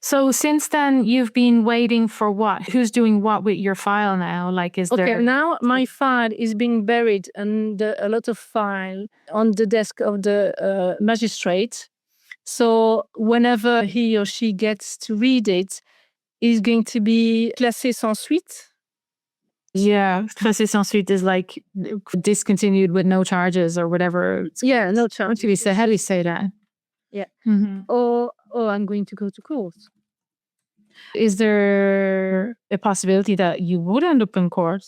So since then, you've been waiting for what? Who's doing what with your file now? Okay, now my file is being buried and a lot of file on the desk of the magistrate. So whenever he or she gets to read it, it's going to be classé sans suite. Yeah, classé sans suite is like discontinued with no charges or whatever. Yeah, no charges. How do you say that? Yeah. Mm-hmm. Or I'm going to go to court. Is there a possibility that you would end up in court?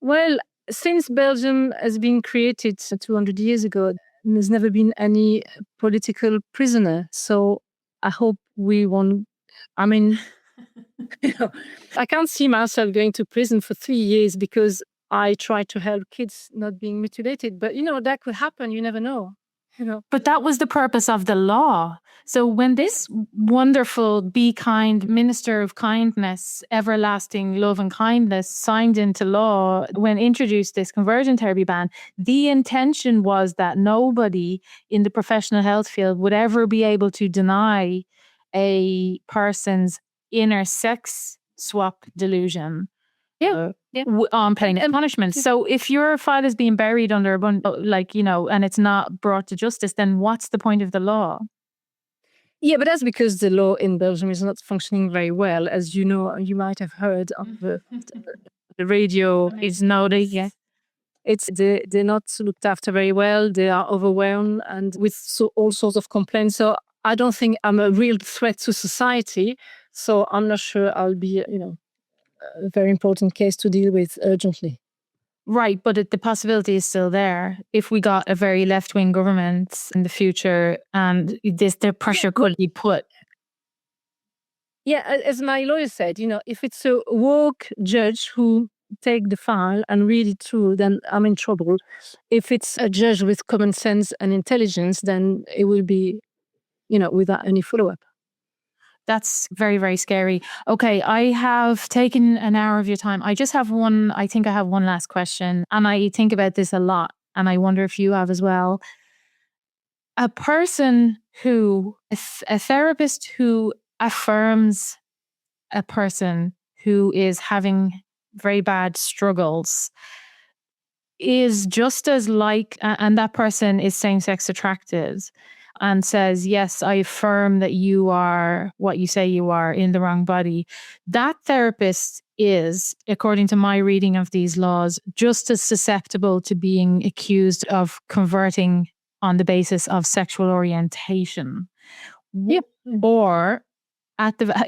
Well, since Belgium has been created 200 years ago, there's never been any political prisoner. So I hope we won't. I mean, I can't see myself going to prison for 3 years because I try to help kids not being mutilated. But that could happen. You never know. But that was the purpose of the law. So when this wonderful Be Kind Minister of Kindness, Everlasting Love and Kindness signed into law, when introduced this conversion therapy ban, the intention was that nobody in the professional health field would ever be able to deny a person's inner sex swap delusion. On pain and punishment. So if your file is being buried under and it's not brought to justice, then what's the point of the law? Yeah, but that's because the law in Belgium is not functioning very well. As you know, you might have heard on the radio. It's noted, yeah. They're not looked after very well. They are overwhelmed and with all sorts of complaints. So I don't think I'm a real threat to society. So I'm not sure I'll be, a very important case to deal with urgently. Right, but the possibility is still there. If we got a very left-wing government in the future, and the pressure could be put. Yeah, as my lawyer said, if it's a woke judge who take the file and read it through, then I'm in trouble. If it's a judge with common sense and intelligence, then it will be, without any follow-up. That's very, very scary. Okay, I have taken an hour of your time. I think I have one last question. And I think about this a lot. And I wonder if you have as well. A therapist who affirms a person who is having very bad struggles is just as and that person is same-sex attracted, and says, yes, I affirm that you are what you say you are in the wrong body. That therapist is, according to my reading of these laws, just as susceptible to being accused of converting on the basis of sexual orientation. Yep. Or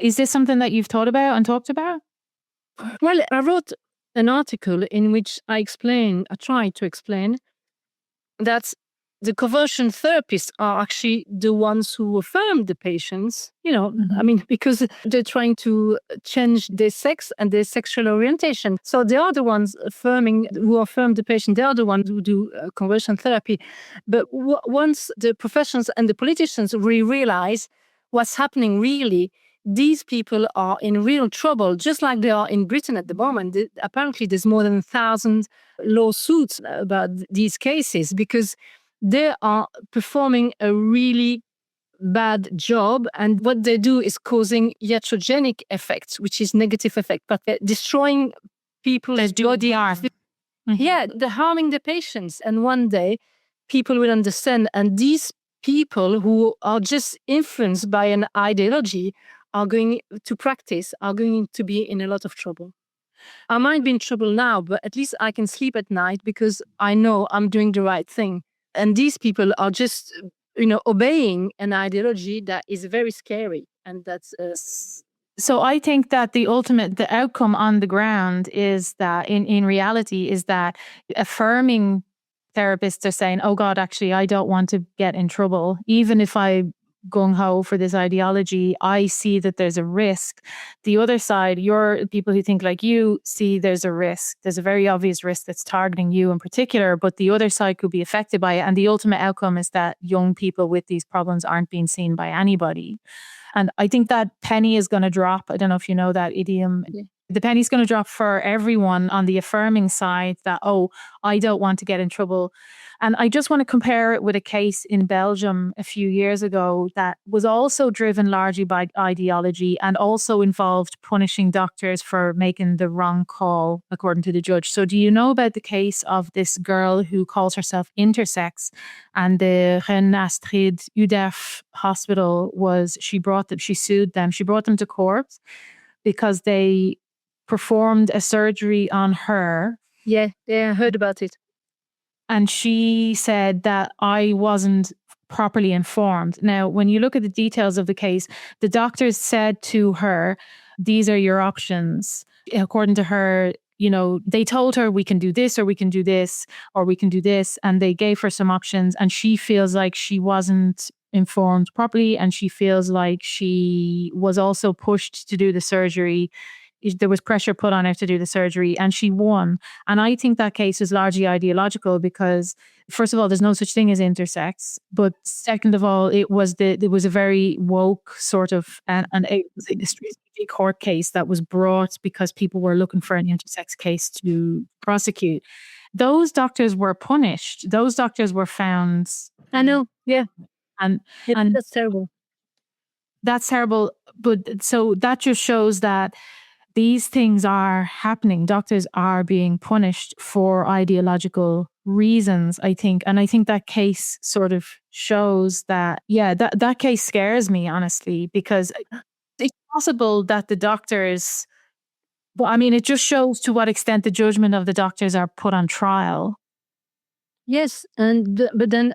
is this something that you've thought about and talked about? Well, I wrote an article in which I try to explain that the conversion therapists are actually the ones who affirm the patients, because they're trying to change their sex and their sexual orientation. So they are the ones who affirm the patient. They are the ones who do conversion therapy. But once the professionals and the politicians realize what's happening really, these people are in real trouble, just like they are in Britain at the moment. Apparently, there's more than 1,000 lawsuits about these cases because they are performing a really bad job. And what they do is causing iatrogenic effects, which is negative effect, but they're destroying people's body. Yeah, they're harming the patients. And one day, people will understand. And these people who are just influenced by an ideology are going to be in a lot of trouble. I might be in trouble now, but at least I can sleep at night because I know I'm doing the right thing. And these people are just, obeying an ideology that is very scary. And that's... So I think that the outcome on the ground is that in reality is that affirming therapists are saying, oh God, actually, I don't want to get in trouble. Even if I gung-ho for this ideology, I see that there's a risk. The other side, people who think like you see there's a risk. There's a very obvious risk that's targeting you in particular, but the other side could be affected by it. And the ultimate outcome is that young people with these problems aren't being seen by anybody. And I think that penny is going to drop. I don't know if you know that idiom. Yeah. The penny's going to drop for everyone on the affirming side that, oh, I don't want to get in trouble. And I just want to compare it with a case in Belgium a few years ago that was also driven largely by ideology and also involved punishing doctors for making the wrong call, according to the judge. So do you know about the case of this girl who calls herself Intersex, and the Reine Astrid Uderf hospital she sued them. She brought them to court because they performed a surgery on her. Yeah, I heard about it. And she said that I wasn't properly informed. Now, when you look at the details of the case, the doctors said to her, these are your options. According to her, they told her we can do this or we can do this or we can do this. And they gave her some options. And she feels like she wasn't informed properly, and she feels like she was also pushed to do the surgery. There was pressure put on her to do the surgery, and she won. And I think that case is largely ideological because, first of all, there's no such thing as intersex. But second of all, it was a very woke sort of and a strategic court case that was brought because people were looking for an intersex case to prosecute. Those doctors were punished. Those doctors were found. I know. Yeah. And that's terrible. That's terrible. But so that just shows that these things are happening. Doctors are being punished for ideological reasons, I think. And I think that case sort of shows that, that case scares me, honestly, because it's possible that the doctors, but I mean, it just shows to what extent the judgment of the doctors are put on trial. Yes. But then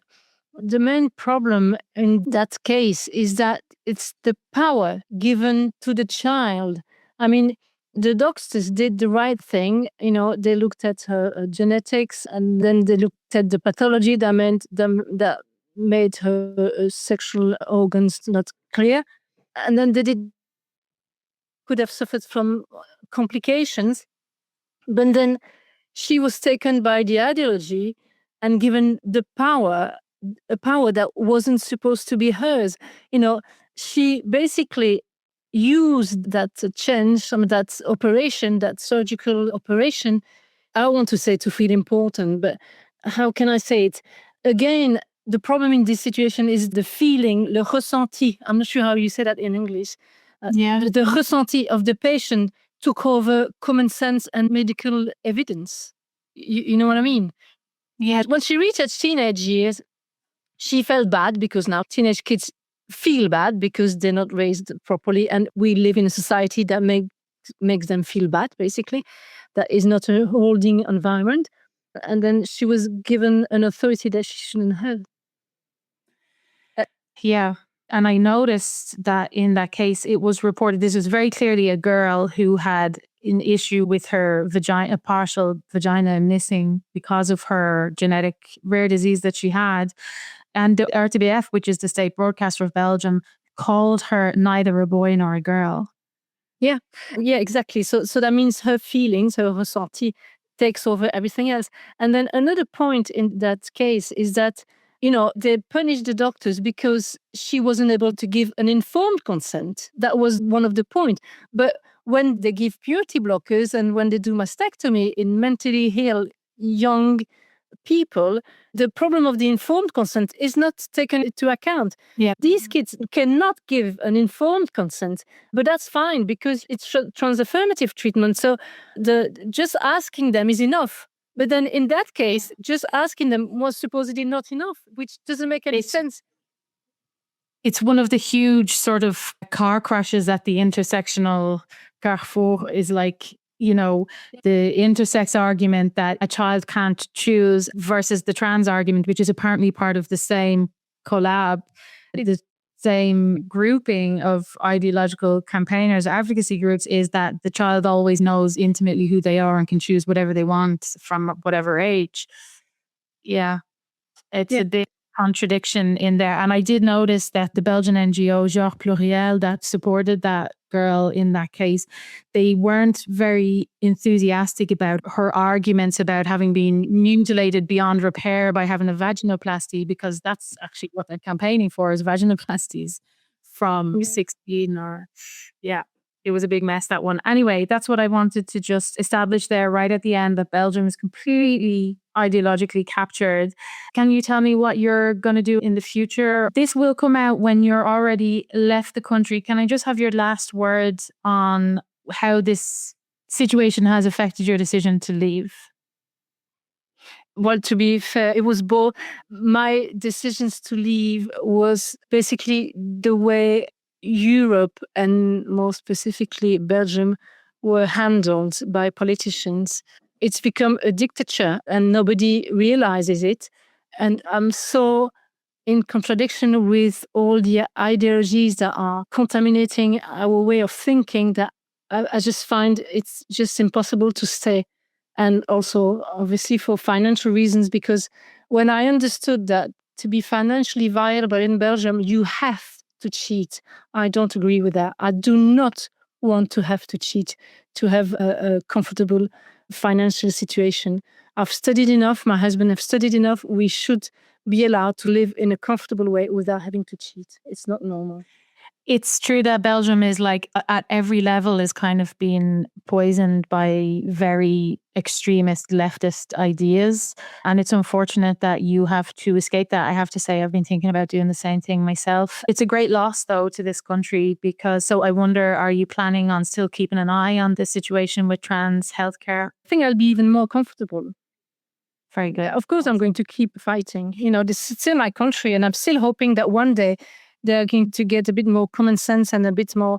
the main problem in that case is that it's the power given to the child. I mean, the doctors did the right thing. They looked at her genetics, and then they looked at the pathology that made her sexual organs not clear. And then they could have suffered from complications. But then she was taken by the ideology and given the power, a power that wasn't supposed to be hers. She basically used that change, that operation, that surgical operation. I want to say to feel important, but how can I say it? Again, the problem in this situation is the feeling, le ressenti. I'm not sure how you say that in English. The ressenti of the patient took over common sense and medical evidence. You know what I mean? Yeah. When she reached teenage years, she felt bad because now teenage kids feel bad because they're not raised properly, and we live in a society that makes them feel bad, basically. That is not a holding environment. And then she was given an authority that she shouldn't have. Yeah. And I noticed that in that case, it was reported this was very clearly a girl who had an issue with her vagina, a partial vagina missing because of her genetic rare disease that she had. And the RTBF, which is the state broadcaster of Belgium, called her neither a boy nor a girl. Yeah, exactly. So that means her feelings, her ressenti, takes over everything else. And then another point in that case is that, they punished the doctors because she wasn't able to give an informed consent. That was one of the points. But when they give puberty blockers and when they do mastectomy in mentally ill young people, the problem of the informed consent is not taken into account. Yeah. These kids cannot give an informed consent, but that's fine because it's trans-affirmative treatment. So just asking them is enough. But then in that case, just asking them was supposedly not enough, which doesn't make any sense. It's one of the huge sort of car crashes at the intersectional carrefour is like, the intersex argument that a child can't choose versus the trans argument, which is apparently part of the same collab, the same grouping of ideological campaigners, advocacy groups, is that the child always knows intimately who they are and can choose whatever they want from whatever age. Yeah. It's a big contradiction in there. And I did notice that the Belgian NGO, Genre Pluriel, that supported that girl in that case, they weren't very enthusiastic about her arguments about having been mutilated beyond repair by having a vaginoplasty, because that's actually what they're campaigning for, is vaginoplasties from 16 or, it was a big mess, that one. Anyway, that's what I wanted to just establish there right at the end, that Belgium is completely ideologically captured. Can you tell me what you're going to do in the future? This will come out when you're already left the country. Can I just have your last words on how this situation has affected your decision to leave? Well, to be fair, it was both. My decisions to leave was basically the way Europe and more specifically Belgium were handled by politicians. It's become a dictature and nobody realizes it. And I'm so in contradiction with all the ideologies that are contaminating our way of thinking that I just find it's just impossible to stay. And also, obviously, for financial reasons, because when I understood that to be financially viable in Belgium, you have to cheat. I don't agree with that. I do not want to have to cheat to have a comfortable financial situation. I've studied enough. My husband have studied enough. We should be allowed to live in a comfortable way without having to cheat. It's not normal. It's true that Belgium is like at every level is kind of being poisoned by very extremist leftist ideas. And it's unfortunate that you have to escape that. I have to say, I've been thinking about doing the same thing myself. It's a great loss, though, to this country because, so I wonder, are you planning on still keeping an eye on the situation with trans healthcare? I think I'll be even more comfortable. Very good. Of course, I'm going to keep fighting. This is still my country, and I'm still hoping that one day they're going to get a bit more common sense and a bit more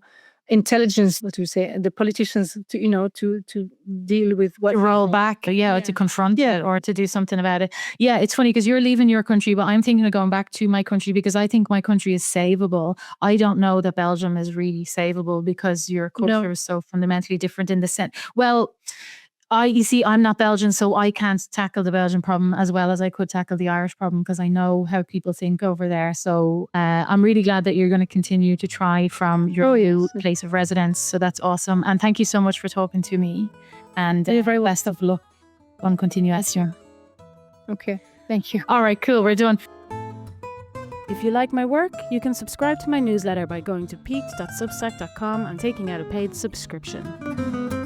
intelligence, what to say, the politicians to deal with what. To roll back, or to confront it or to do something about it. Yeah, it's funny because you're leaving your country, but I'm thinking of going back to my country because I think my country is savable. I don't know that Belgium is really savable because your culture is so fundamentally different in the sense. Well, you see, I'm not Belgian, so I can't tackle the Belgian problem as well as I could tackle the Irish problem because I know how people think over there. So I'm really glad that you're going to continue to try from your new place of residence. So that's awesome. And thank you so much for talking to me. And best of luck on continuation. Okay, thank you. All right, cool. We're done. If you like my work, you can subscribe to my newsletter by going to peat.substack.com and taking out a paid subscription.